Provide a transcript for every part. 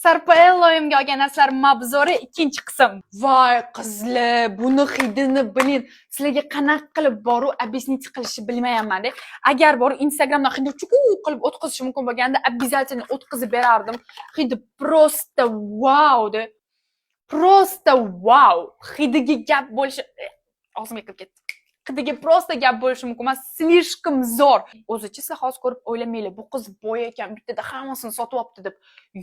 Sarpaelloyimga olgan narsalar mabzori 2-qism. Voy qizlar, buni hidini biling. Sizlarga qanaqa qilib boru объяснить qilishni bilmayapman-da. Agar bor Instagramdan hidni chuqur qilib o'tkazish mumkin bo'lganda, обязательно o'tkazib berardim. Hidi просто wow de. Просто wow. Hidiga gap bo'lishi og'zimga kirib ketdi. Hidiga просто gap bo'lishi mumkin emas, slishkom zo'r. O'zichi siz hozir ko'rib o'ylamanglar, bu qiz boy ekan, bittada hammasini sotib olibdi deb.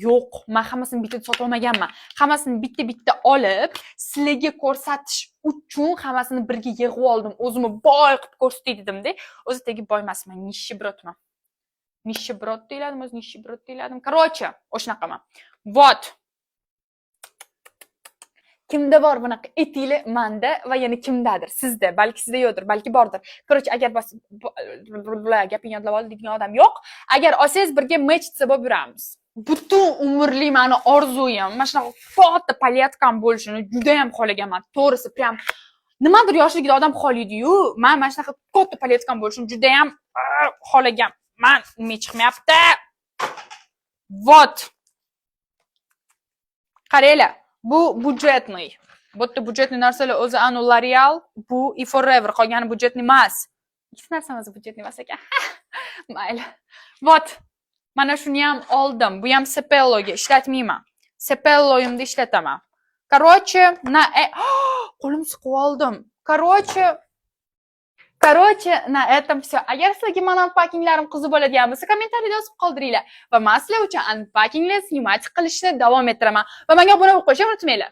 Yo'q, men hammasini bittada sotib olmaganman. Hammasini bitta-bitta olib, sizlarga ko'rsatish uchun hammasini birga yig'ib oldim. O'zimni boy qilib ko'rsatay dedim-da. O'zi tegi boy emasman, nishchibrotman. Nishchibrot deyiladimi, o'zi nishchibrot deyiladimi? Короче, o'shanaqaman. Вот. Kimda bor bunaqa etili manda va yana kimdadir? Sizda, balki sizda yo'qdir, balki bordir. Короче, agar gapingni yodlab ol degan odam yo'q. Agar olsangiz birga match desa bo'lib yuramiz. Butun umrli meni orzuyim, mana shunaqa katta palyatkam bo'lishini juda ham xohlaganman. To'g'risi, prям nimadir yoshligida odam xohlaydi-yu, men mana shunaqa katta palyatkam bo'lishini juda ham xohlaganman. Nima chiqmayapti? Вот. Qaranglar. Bu budjetniy. Bu yerda budjetniy narsalar o'zi anu L'Oreal, bu и Forever, qolgani budjetniy emas. Ikkita narsamiz budjetniy emas ekan. Mayli. Вот. Mana shuni ham oldim. Bu ham Cepello'ga ishlatmayman. Cepello'yimni ishlataman. Короче, qo'lim siqib oldim. Короче, на этом все. Agar sizlarga mana unpackinglarim qiziq bo'ladigan bo'lsa, kommentariyada yozib qoldiringlar. Va men sizlar uchun unpackinglar snimat qilishni davom ettiraman. Va menga obuna bo'lib qo'yishni unutmanglar.